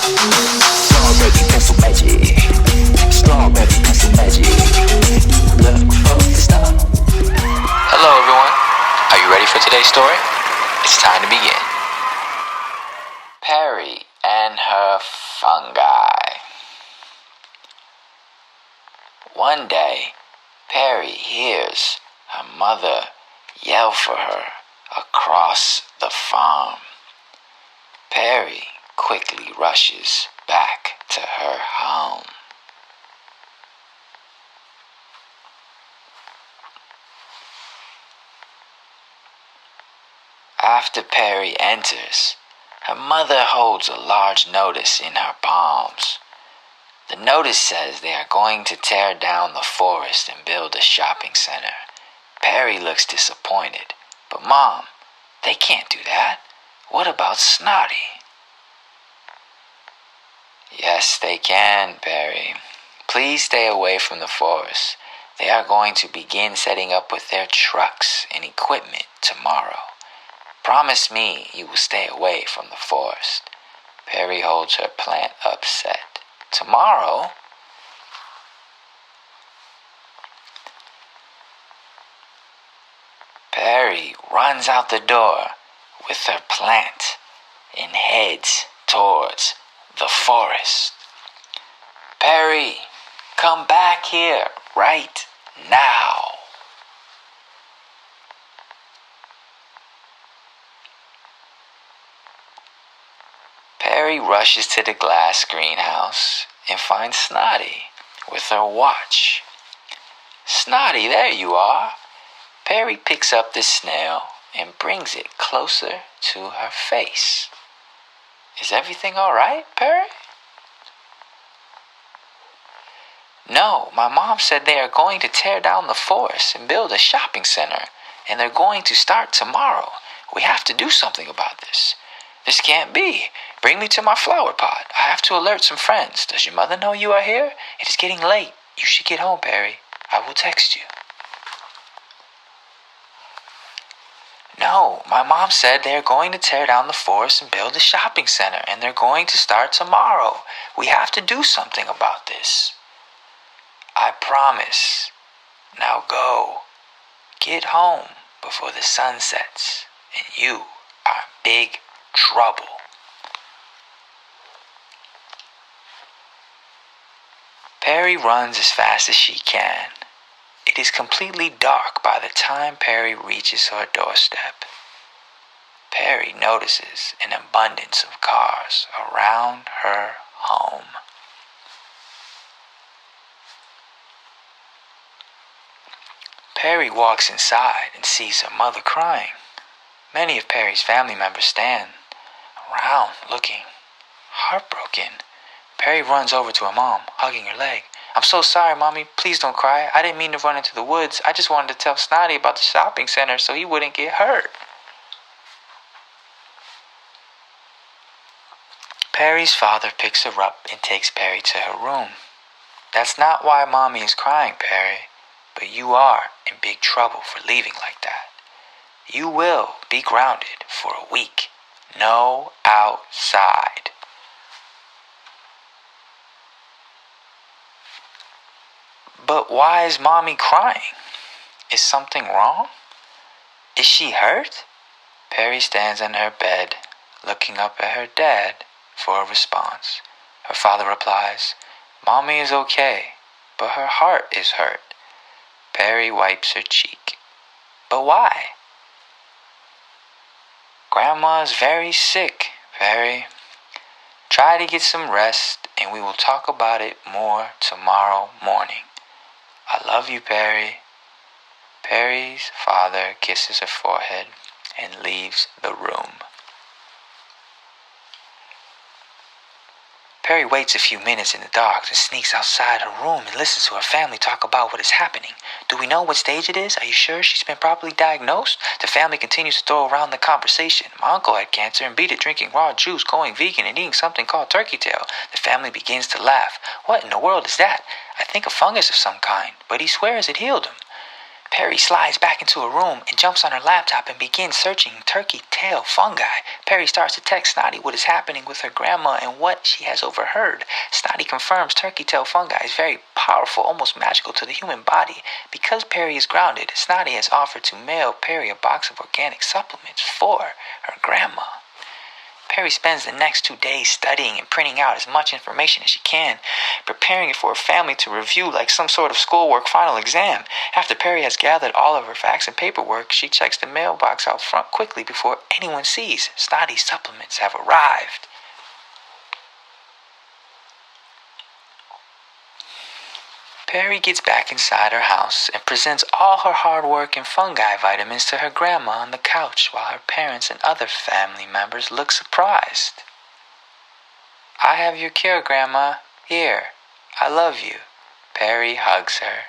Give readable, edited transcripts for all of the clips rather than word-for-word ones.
Strawberry pencil magic. Strawberry pencil magic. Look for the star. Hello everyone. Are you ready for today's story? It's time to begin. Peri and Her Fungi. One day, Peri hears her mother yell for her across the farm. Peri quickly rushes back to her home. After Peri enters, her mother holds a large notice in her palms. The notice says they are going to tear down the forest and build a shopping center. Peri looks disappointed. But Mom, they can't do that. What about Snotty? Yes, they can, Peri. Please stay away from the forest. They are going to begin setting up with their trucks and equipment tomorrow. Promise me you will stay away from the forest. Peri holds her plant upset. Tomorrow? Peri runs out the door with her plant and heads towards the forest. Peri, come back here right now. Peri rushes to the glass greenhouse and finds Snotty with her watch. Snotty, there you are. Peri picks up the snail and brings it closer to her face. Is everything all right, Peri? No, my mom said they are going to tear down the forest and build a shopping center, and they're going to start tomorrow. We have to do something about this. This can't be. Bring me to my flower pot. I have to alert some friends. Does your mother know you are here? It is getting late. You should get home, Peri. I will text you. No, my mom said they are going to tear down the forest and build a shopping center, and they're going to start tomorrow. We have to do something about this. I promise. Now go. Get home before the sun sets, and you are in big trouble. Peri runs as fast as she can. It is completely dark by the time Peri reaches her doorstep. Peri notices an abundance of cars around her home. Peri walks inside and sees her mother crying. Many of Peri's family members stand around looking heartbroken. Peri runs over to her mom, hugging her leg. I'm so sorry, Mommy. Please don't cry. I didn't mean to run into the woods. I just wanted to tell Snotty about the shopping center so he wouldn't get hurt. Peri's father picks her up and takes Peri to her room. That's not why Mommy is crying, Peri, but you are in big trouble for leaving like that. You will be grounded for a week. No outside. But why is Mommy crying? Is something wrong? Is she hurt? Peri stands on her bed, looking up at her dad for a response. Her father replies, Mommy is okay, but her heart is hurt. Peri wipes her cheek. But why? Grandma is very sick, Peri. Try to get some rest, and we will talk about it more tomorrow morning. I love you, Peri. Peri's father kisses her forehead and leaves the room. Peri waits a few minutes in the dark and sneaks outside her room and listens to her family talk about what is happening. Do we know what stage it is? Are you sure she's been properly diagnosed? The family continues to throw around the conversation. My uncle had cancer and beat it drinking raw juice, going vegan, and eating something called turkey tail. The family begins to laugh. What in the world is that? I think a fungus of some kind, but he swears it healed him. Peri slides back into a room and jumps on her laptop and begins searching turkey tail fungi. Peri starts to text Snotty what is happening with her grandma and what she has overheard. Snotty confirms turkey tail fungi is very powerful, almost magical to the human body. Because Peri is grounded, Snotty has offered to mail Peri a box of organic supplements for her grandma. Peri spends the next 2 days studying and printing out as much information as she can, preparing it for her family to review like some sort of schoolwork final exam. After Peri has gathered all of her facts and paperwork, she checks the mailbox out front quickly before anyone sees. Snotty's supplements have arrived. Peri gets back inside her house and presents all her hard work and fungi vitamins to her grandma on the couch while her parents and other family members look surprised. "I have your cure, Grandma. Here, I love you." Peri hugs her.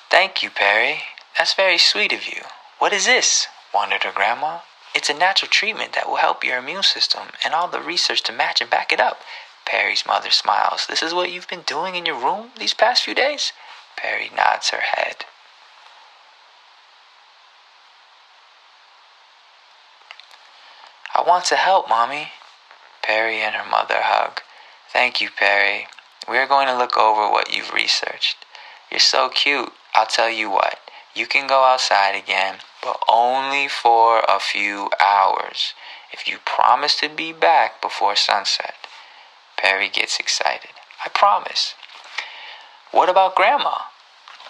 "Thank you, Peri. That's very sweet of you. What is this?" wondered her grandma. "It's a natural treatment that will help your immune system and all the research to match and back it up." Peri's mother smiles. "This is what you've been doing in your room these past few days?" Peri nods her head. "I want to help, Mommy." Peri and her mother hug. "Thank you, Peri. We're going to look over what you've researched. You're so cute. I'll tell you what. You can go outside again, but only for a few hours. If you promise to be back before sunset." Peri gets excited. "I promise." "What about Grandma?"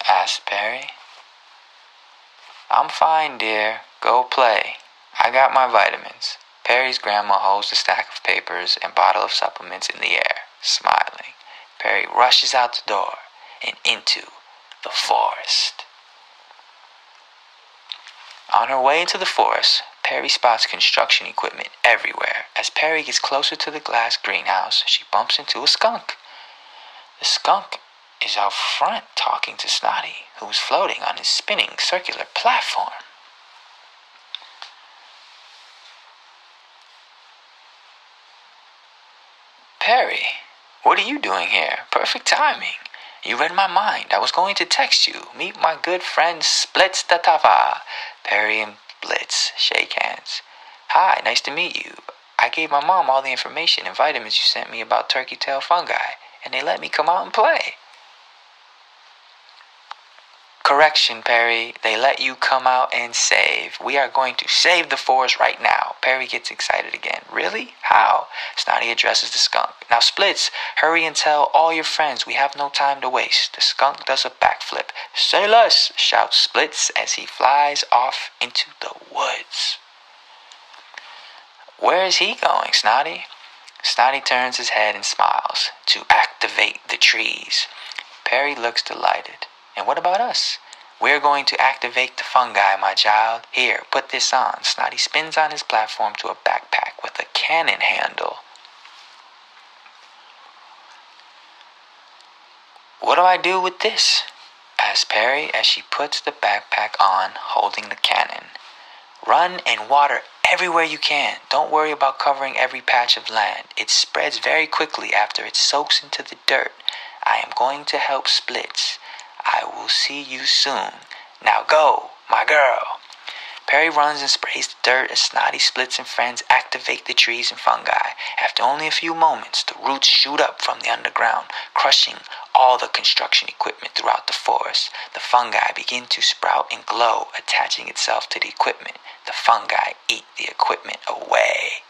asked Peri. "I'm fine, dear. Go play. I got my vitamins." Peri's grandma holds the stack of papers and bottle of supplements in the air, smiling. Peri rushes out the door and into the forest. On her way into the forest, Peri spots construction equipment everywhere. As Peri gets closer to the glass greenhouse, she bumps into a skunk. The skunk is out front talking to Snotty, who is floating on his spinning circular platform. "Peri, what are you doing here? Perfect timing. You read my mind. I was going to text you. Meet my good friend Splits the Tava." Peri and Blitz shake hands. "Hi, nice to meet you. I gave my mom all the information and vitamins you sent me about turkey tail fungi, and they let me come out and play." "Correction, Peri. They let you come out and save. We are going to save the forest right now." Peri gets excited again. "Really? How?" Snotty addresses the skunk. "Now, Splits, hurry and tell all your friends we have no time to waste." The skunk does a backflip. "Say less," shouts Splits as he flies off into the woods. "Where is he going, Snotty?" Snotty turns his head and smiles. "To activate the trees." Peri looks delighted. "And what about us?" "We're going to activate the fungi, my child. Here, put this on." Snotty spins on his platform to a backpack with a cannon handle. "What do I do with this?" asks Peri as she puts the backpack on, holding the cannon. "Run and water everywhere you can. Don't worry about covering every patch of land. It spreads very quickly after it soaks into the dirt. I am going to help Splits. I will see you soon. Now go, my girl." Peri runs and sprays the dirt as Snotty, Splits, and friends activate the trees and fungi. After only a few moments, the roots shoot up from the underground, crushing all the construction equipment throughout the forest. The fungi begin to sprout and glow, attaching itself to the equipment. The fungi eat the equipment away.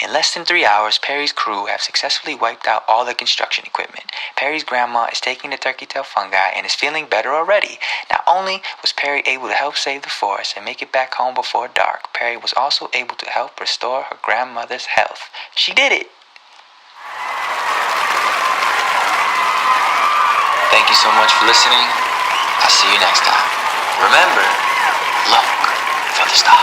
In less than 3 hours, Peri's crew have successfully wiped out all the construction equipment. Peri's grandma is taking the turkey tail fungi and is feeling better already. Not only was Peri able to help save the forest and make it back home before dark, Peri was also able to help restore her grandmother's health. She did it! Thank you so much for listening. I'll see you next time. Remember, look for the star.